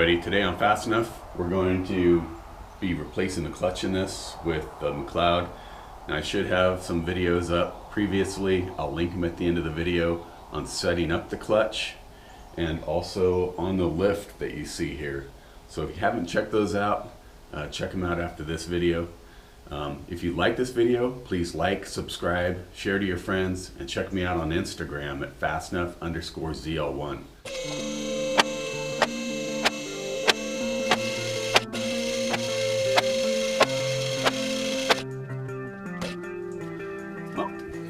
everybody, today on Fast Enough we're going to be replacing the clutch in this with the McLeod. And I should have some videos up previously, I'll link them at the end of the video, on setting up the clutch and also on the lift that you see here. So if you haven't checked those out, check them out after this video. If you like this video, please like, subscribe, share to your friends, and check me out on Instagram at fastenough_ZL1.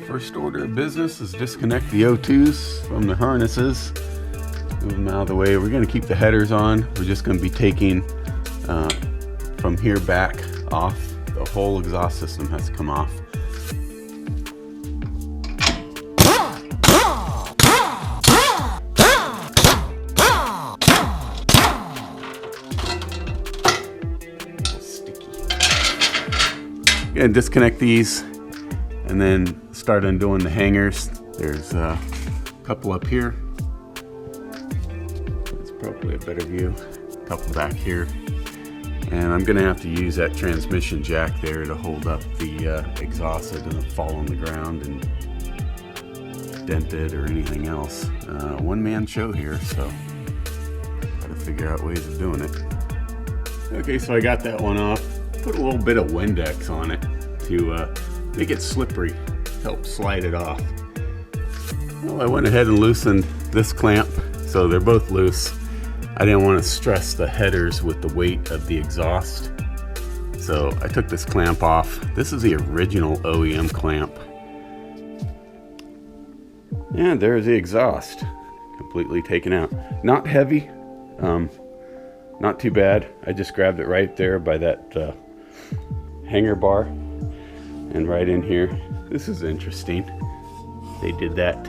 First order of business is disconnect the O2s from the harnesses. Move them out of the way. We're going to keep the headers on. We're just going to be taking from here back off. The whole exhaust system has to come off. Sticky. Going to disconnect these and then start undoing the hangers. There's a couple up here. It's probably a better view. A couple back here. And I'm gonna have to use that transmission jack there to hold up the exhaust so it doesn't fall on the ground and dent it or anything else. One-man show here, so gotta figure out ways of doing it. Okay, so I got that one off. Put a little bit of Windex on it to make it slippery, help slide it off. Well, I went ahead and loosened this clamp, so they're both loose. I didn't want to stress the headers with the weight of the exhaust. So I took this clamp off. This is the original OEM clamp. And there's the exhaust, completely taken out. Not heavy, not too bad. I just grabbed it right there by that hanger bar and right in here. This is interesting. They did that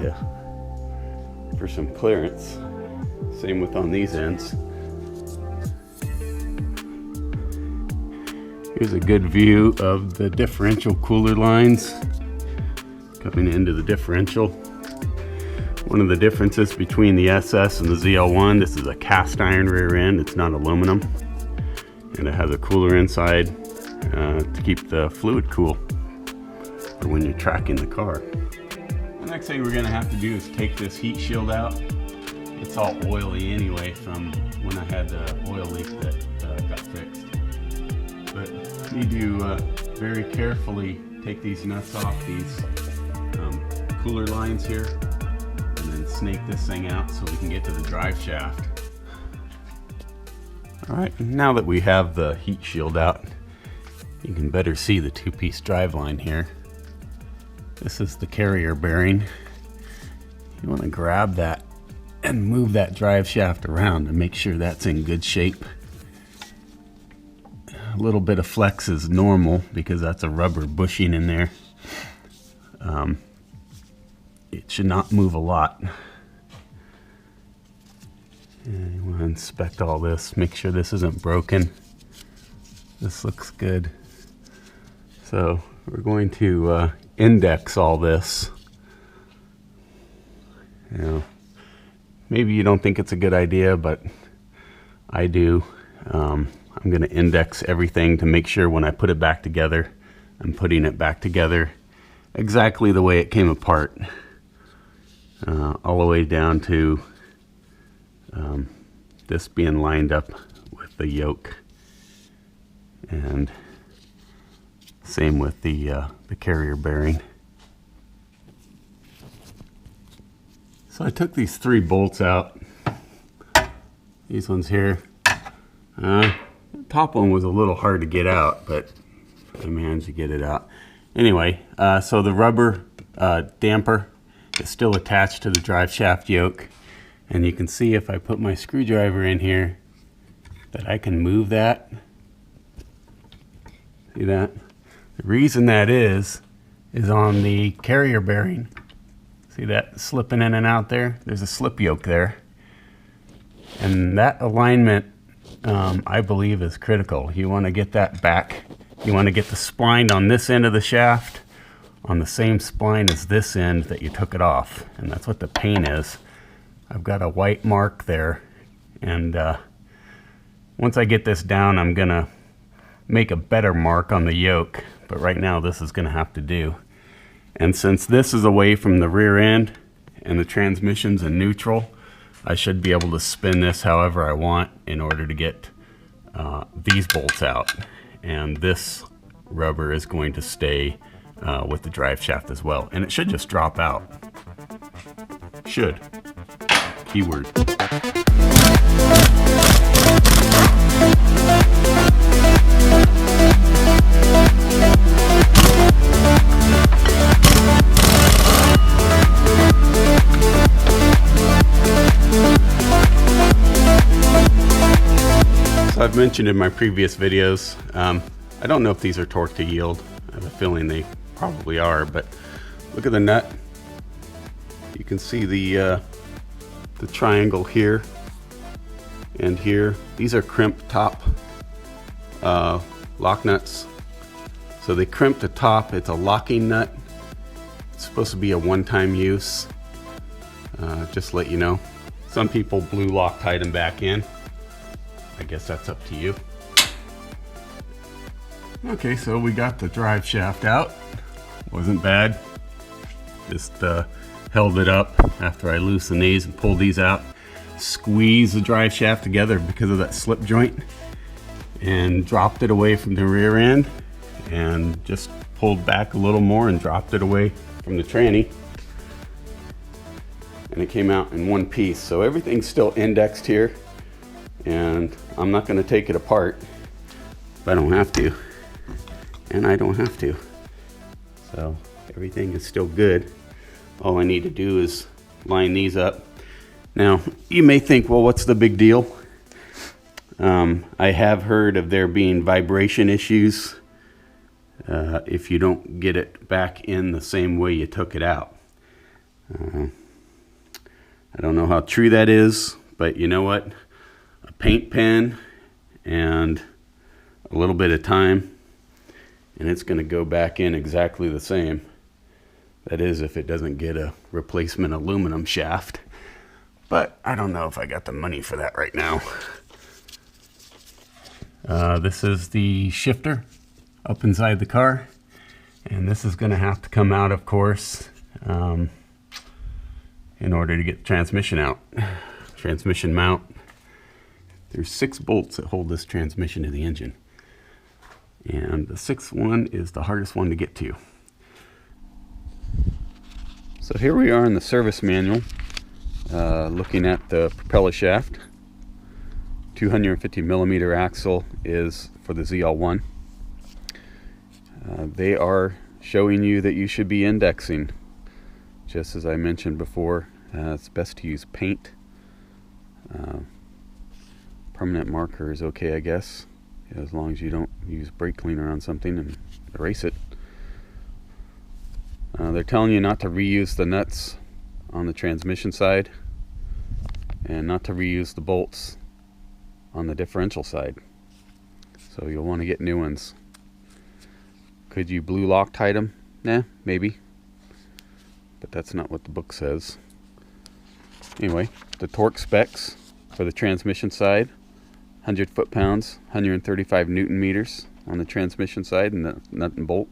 for some clearance. Same with on these ends. Here's a good view of the differential cooler lines coming into the differential. One of the differences between the SS and the ZL1, this is a cast iron rear end, it's not aluminum. And it has a cooler inside to keep the fluid cool for when you're tracking the car. The next thing we're going to have to do is take this heat shield out. It's all oily anyway from when I had the oil leak that got fixed. But need to very carefully take these nuts off these cooler lines here and then snake this thing out so we can get to the drive shaft. Alright, now that we have the heat shield out, you can better see the two-piece drive line here. This is the carrier bearing. You want to grab that and move that drive shaft around and make sure that's in good shape. A little bit of flex is normal because that's a rubber bushing in there. It should not move a lot. And you want to inspect all this, make sure this isn't broken. This looks good. So we're going to index all this. You know, maybe you don't think it's a good idea, but I do. I'm going to index everything to make sure when I put it back together, I'm putting it back together exactly the way it came apart. All the way down to this being lined up with the yoke. And same with the carrier bearing. So I took these 3 bolts out. These ones here. The top one was a little hard to get out, but I managed to get it out. Anyway, so the rubber damper is still attached to the drive shaft yoke. And you can see if I put my screwdriver in here that I can move that. See that? The reason that is on the carrier bearing. See that slipping in and out there? There's a slip yoke there. And that alignment, I believe, is critical. You want to get that back. You want to get the spline on this end of the shaft on the same spline as this end that you took it off. And that's what the pain is. I've got a white mark there. And Once I get this down, I'm gonna make a better mark on the yoke, but right now this is gonna have to do. And since this is away from the rear end and the transmission's in neutral, I should be able to spin this however I want in order to get these bolts out. And this rubber is going to stay with the drive shaft as well. And it should just drop out. Should. Keyword. So I've mentioned in my previous videos, I don't know if these are torque to yield. I have a feeling they probably are, but look at the nut. You can see the triangle here and here. These are crimp top lock nuts. So they crimp the top. It's a locking nut. It's supposed to be a one-time use. Just to let you know. Some people blue Loctite them back in. I guess that's up to you. Okay, so we got the drive shaft out. Wasn't bad. Just held it up after I loosened these and pulled these out. Squeezed the drive shaft together because of that slip joint and dropped it away from the rear end and just pulled back a little more and dropped it away from the tranny. And it came out in one piece. So everything's still indexed here. And I'm not going to take it apart if I don't have to, and I don't have to. So everything is still good. All I need to do is line these up. Now you may think, well, what's the big deal? I have heard of there being vibration issues if you don't get it back in the same way you took it out. I don't know how true that is, but you know what? A paint pen and a little bit of time and it's going to go back in exactly the same. That is, if it doesn't get a replacement aluminum shaft, but I don't know if I got the money for that right now. This is the shifter up inside the car, and this is going to have to come out, of course, in order to get the transmission out. Transmission mount. There's 6 bolts that hold this transmission to the engine. And the 6th one is the hardest one to get to. So here we are in the service manual, looking at the propeller shaft. 250 millimeter axle is for the ZL1. They are showing you that you should be indexing. Just as I mentioned before, it's best to use paint. Permanent marker is okay, I guess, as long as you don't use brake cleaner on something and erase it. They're telling you not to reuse the nuts on the transmission side and not to reuse the bolts on the differential side. So you'll want to get new ones. Could you blue Loctite them? Nah, maybe. But that's not what the book says. Anyway, the torque specs for the transmission side. 100 foot-pounds, 135 newton meters on the transmission side and the nut and bolt,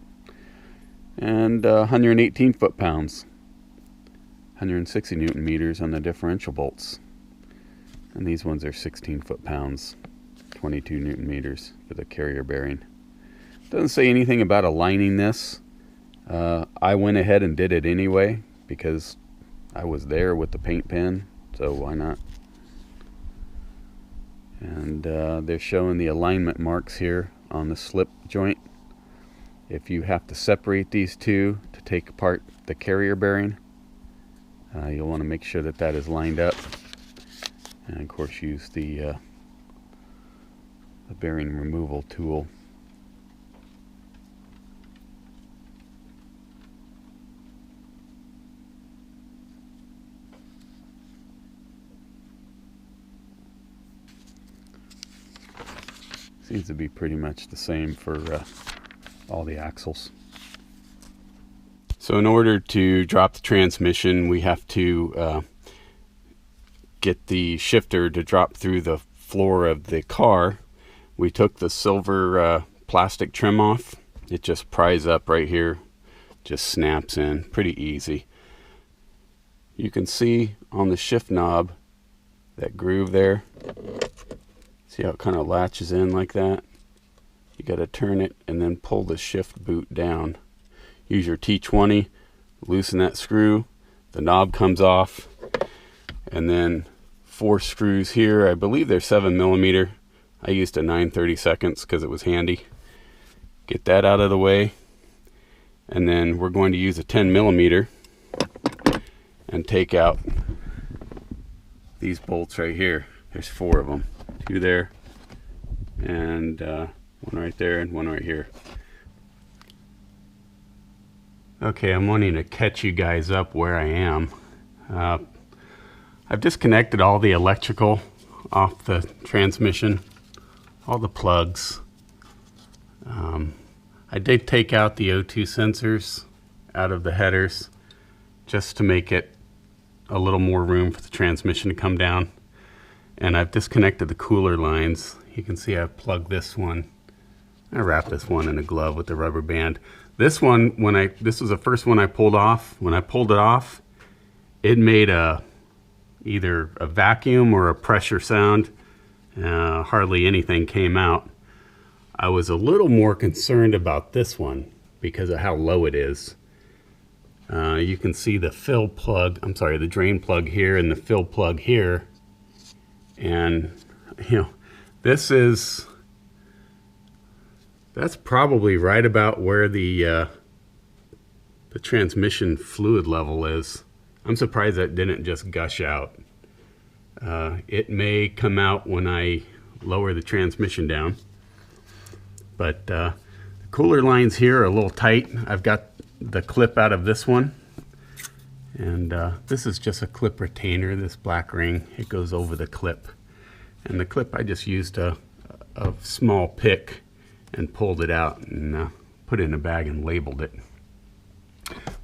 and 118 foot-pounds, 160 newton meters on the differential bolts. And these ones are 16 foot-pounds, 22 newton meters for the carrier bearing. Doesn't say anything about aligning this. I went ahead and did it anyway because I was there with the paint pen, so why not? And they're showing the alignment marks here on the slip joint. If you have to separate these two to take apart the carrier bearing, you'll want to make sure that that is lined up. And of course use the bearing removal tool. Seems to be pretty much the same for all the axles. So in order to drop the transmission, we have to get the shifter to drop through the floor of the car, we took the silver plastic trim off. It just pries up right here, just snaps in, pretty easy. You can see on the shift knob that groove there. See how it kind of latches in like that? You got to turn it and then pull the shift boot down. Use your T20, loosen that screw, the knob comes off, and then 4 screws here. I believe they're 7mm. I used a 9/32 because it was handy. Get that out of the way, and then we're going to use a 10mm and take out these bolts right here. There's 4 of them, 2 there, and 1 right there, and 1 right here. Okay, I'm wanting to catch you guys up where I am. I've disconnected all the electrical off the transmission, all the plugs. I did take out the O2 sensors out of the headers just to make it a little more room for the transmission to come down. And I've disconnected the cooler lines. You can see I've plugged this one. I wrapped this one in a glove with the rubber band. This one, this was the first one I pulled off. When I pulled it off, it made either a vacuum or a pressure sound. Hardly anything came out. I was a little more concerned about this one because of how low it is. You can see the fill plug, I'm sorry, the drain plug here and the fill plug here. And, you know, that's probably right about where the transmission fluid level is. I'm surprised that didn't just gush out. It may come out when I lower the transmission down. But the cooler lines here are a little tight. I've got the clip out of this one. And this is just a clip retainer, this black ring. It goes over the clip. And the clip, I just used a small pick and pulled it out and put it in a bag and labeled it.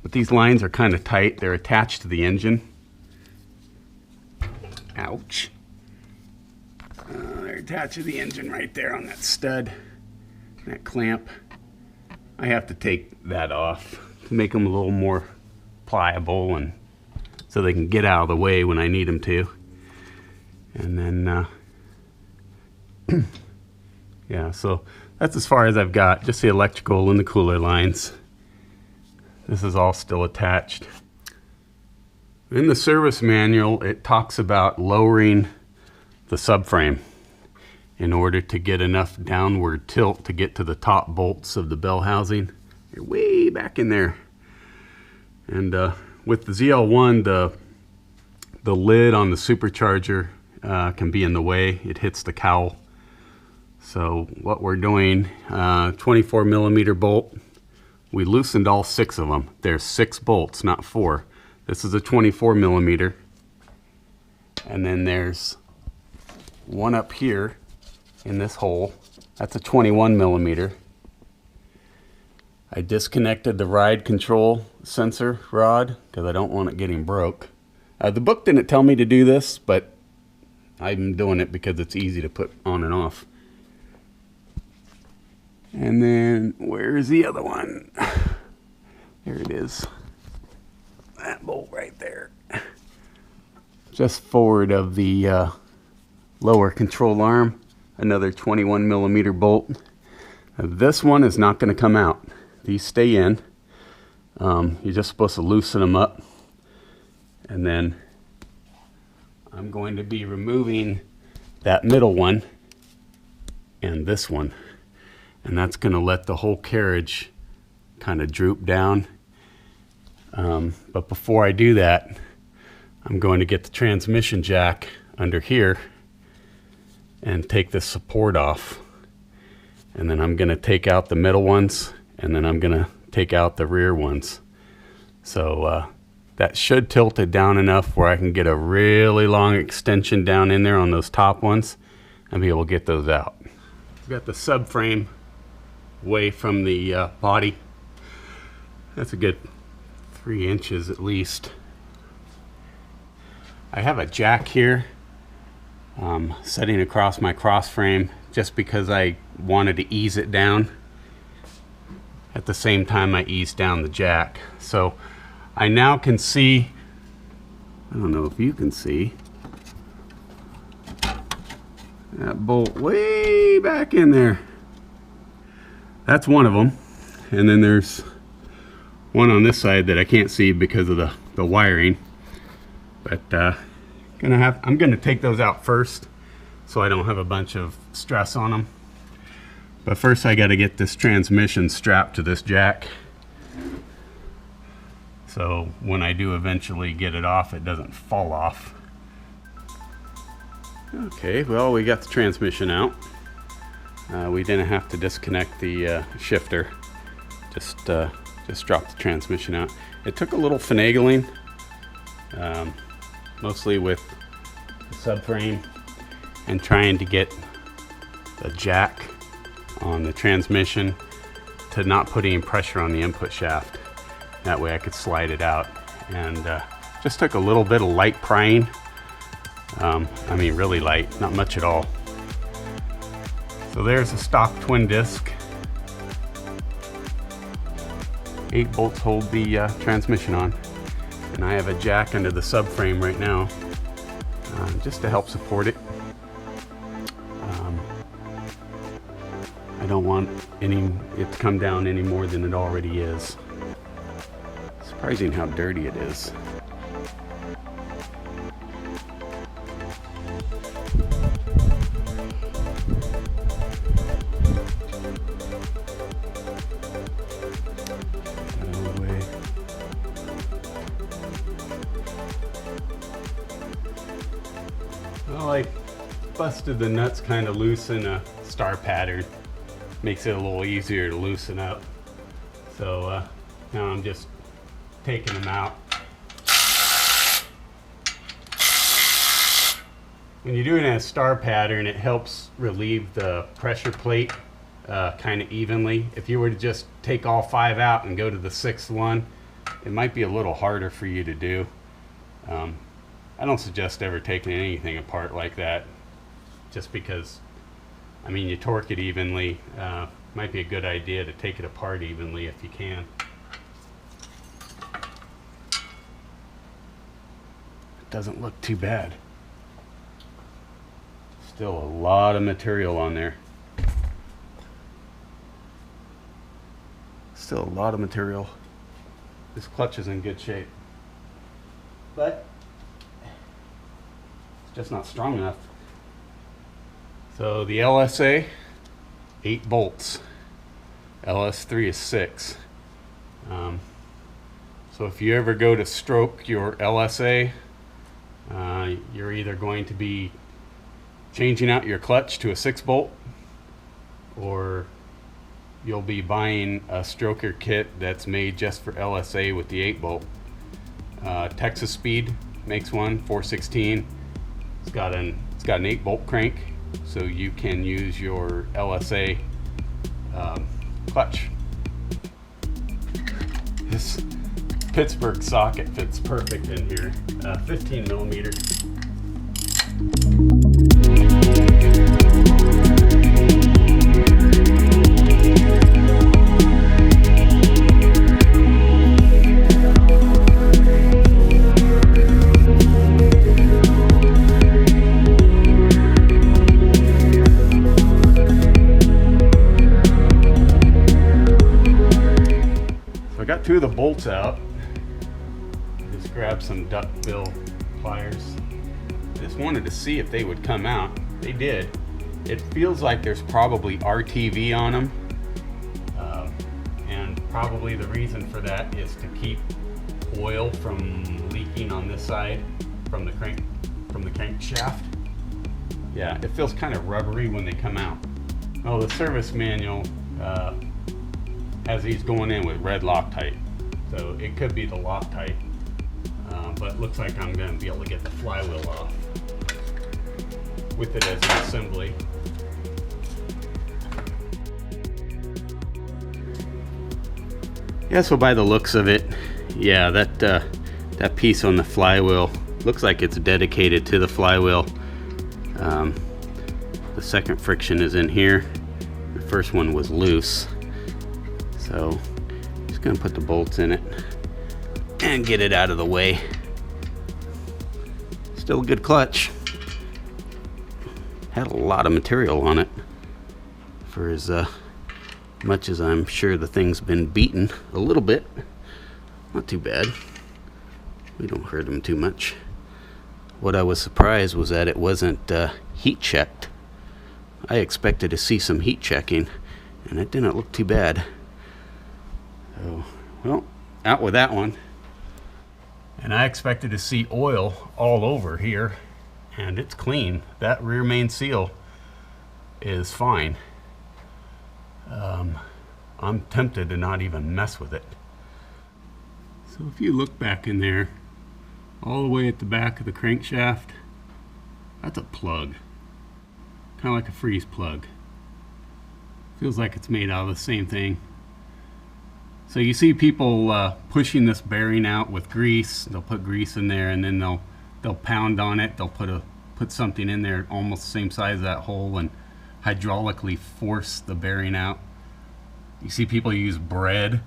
But these lines are kind of tight. They're attached to the engine. Ouch. They're attached to the engine right there on that stud, that clamp. I have to take that off to make them a little more pliable and so they can get out of the way when I need them to. And then, yeah, so that's as far as I've got, just the electrical and the cooler lines. This is all still attached. In the service manual, it talks about lowering the subframe in order to get enough downward tilt to get to the top bolts of the bell housing. They're way back in there. And with the ZL1, the lid on the supercharger can be in the way. It hits the cowl. So what we're doing, 24mm bolt. We loosened all 6 of them. There's 6 bolts, not 4. This is a 24mm. And then there's one up here in this hole. That's a 21mm. I disconnected the ride control sensor rod because I don't want it getting broke. The book didn't tell me to do this, but I'm doing it because it's easy to put on and off. And then where's the other one? There it is. That bolt right there. Just forward of the lower control arm, another 21mm bolt. Now, this one is not going to come out. These stay in. You're just supposed to loosen them up. And then I'm going to be removing that middle one and this one. And that's going to let the whole carriage kind of droop down. But before I do that, I'm going to get the transmission jack under here and take this support off. And then I'm going to take out the middle ones, and then I'm going to take out the rear ones. So that should tilt it down enough where I can get a really long extension down in there on those top ones and be able to get those out. I've got the subframe away from the body. That's a good 3 inches at least. I have a jack here. setting across my cross frame just because I wanted to ease it down. At the same time I eased down the jack. So I now can see, I don't know if you can see, that bolt way back in there. That's one of them. And then there's one on this side that I can't see because of the wiring. But I'm gonna take those out first so I don't have a bunch of stress on them. But first I got to get this transmission strapped to this jack, so when I do eventually get it off, it doesn't fall off. Okay, well, we got the transmission out. We didn't have to disconnect the shifter. Just drop the transmission out. It took a little finagling, mostly with the subframe and trying to get the jack on the transmission to not put any pressure on the input shaft. That way I could slide it out. And just took a little bit of light prying. I mean really light, not much at all. So there's a stock twin disc. 8 bolts hold the transmission on. And I have a jack under the subframe right now, just to help support it. I don't want it to come down any more than it already is. Surprising how dirty it is. Well, I busted the nuts kind of loose in a star pattern. Makes it a little easier to loosen up. So now I'm just taking them out. When you do it in a star pattern, it helps relieve the pressure plate kind of evenly. If you were to just take all 5 out and go to the 6th one, it might be a little harder for you to do. I don't suggest ever taking anything apart like that, just because, I mean, you torque it evenly. Might be a good idea to take it apart evenly if you can. It doesn't look too bad. Still a lot of material on there. Still a lot of material. This clutch is in good shape, but it's just not strong enough. So the LSA, 8 bolts. LS3 is 6. So if you ever go to stroke your LSA, you're either going to be changing out your clutch to a 6 bolt, or you'll be buying a stroker kit that's made just for LSA with the 8 bolt. Texas Speed makes one, 416. It's got an 8 bolt crank, so you can use your LSA clutch. This Pittsburgh socket fits perfect in here, 15 millimeter. Got 2 of the bolts out. Just grabbed some duckbill pliers. I just wanted to see if they would come out. They did. It feels like there's probably RTV on them, and probably the reason for that is to keep oil from leaking on this side from the crankshaft. Yeah, it feels kind of rubbery when they come out. Oh, the service manual has these going in with red Loctite, so it could be the Loctite, but looks like I'm going to be able to get the flywheel off with it as an assembly. Yeah, so by the looks of it, yeah, that piece on the flywheel looks like it's dedicated to the flywheel. The second friction is in here. The first one was loose. So just gonna put the bolts in it and get it out of the way. Still a good clutch. Had a lot of material on it for as much as I'm sure the thing's been beaten a little bit. Not too bad. We don't hurt them too much. What I was surprised was that it wasn't heat checked. I expected to see some heat checking, and it didn't look too bad. So, well, out with that one. And I expected to see oil all over here, and it's clean. That rear main seal is fine. I'm tempted to not even mess with it. So if you look back in there, all the way at the back of the crankshaft, that's a plug. Kind of like a freeze plug. Feels like it's made out of the same thing. So you see people pushing this bearing out with grease. They'll put grease in there, and then they'll pound on it. They'll put something in there almost the same size as that hole and hydraulically force the bearing out. You see people use bread.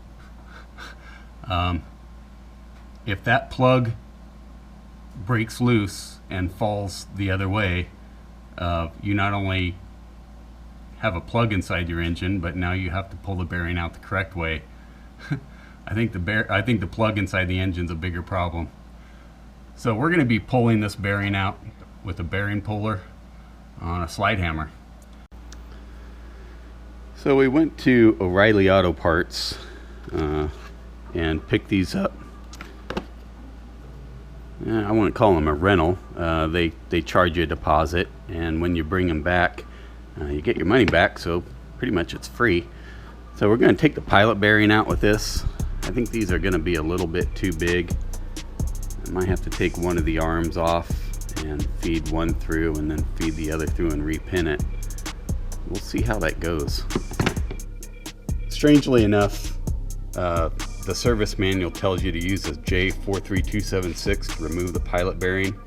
If that plug breaks loose and falls the other way, you not only have a plug inside your engine, but now you have to pull the bearing out the correct way. I think the plug inside the engine's a bigger problem. So we're going to be pulling this bearing out with a bearing puller on a slide hammer. So we went to O'Reilly Auto Parts and picked these up. I wouldn't call them a rental. They charge you a deposit, and when you bring them back, you get your money back, so pretty much it's free. So we're going to take the pilot bearing out with this. I think these are going to be a little bit too big. I might have to take one of the arms off and feed one through, and then feed the other through and repin it. We'll see how that goes. Strangely enough, the service manual tells you to use a J43276 to remove the pilot bearing.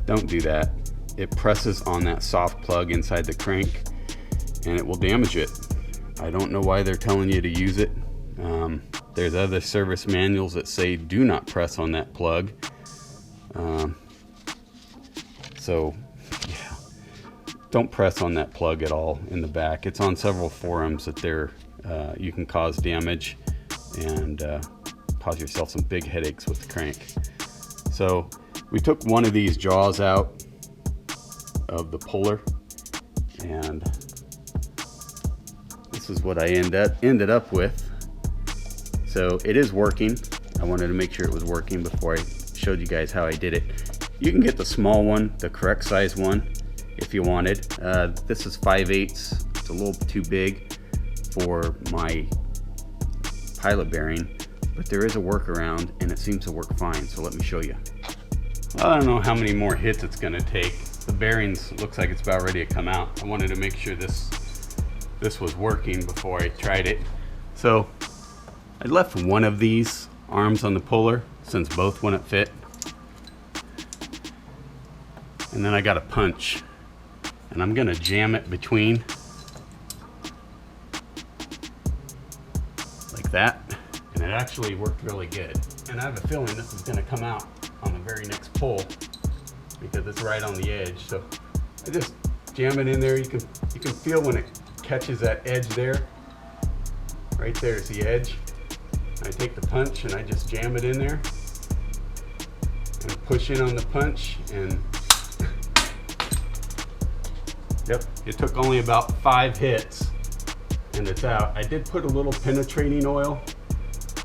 Don't do that. It presses on that soft plug inside the crank, and it will damage it. I don't know why they're telling you to use it. There's other service manuals that say do not press on that plug. So yeah, don't press on that plug at all in the back. It's on several forums that you can cause damage and cause yourself some big headaches with the crank. So we took one of these jaws out of the puller, and this is what I ended up with. So it is working. I wanted to make sure it was working before I showed you guys how I did it. You can get the small one, the correct size one, if you wanted. This is 5/8. It's a little too big for my pilot bearing, but there is a workaround, and it seems to work fine. So let me show you. Well, I don't know how many more hits it's going to take. The bearings looks like it's about ready to come out. I wanted to make sure this was working before I tried it. So I left one of these arms on the puller since both wouldn't fit. And then I got a punch, and I'm gonna jam it between like that, and it actually worked really good. And I have a feeling this is gonna come out on the very next pull because it's right on the edge. So I just jam it in there. You can feel when it catches that edge there. Right there is the edge. I take the punch and I just jam it in there and push in on the punch, and yep, it took only about 5 hits and it's out. I did put a little penetrating oil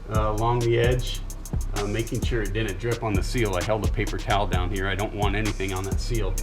along the edge, making sure it didn't drip on the seal. I held a paper towel down here. I don't want anything on that seal.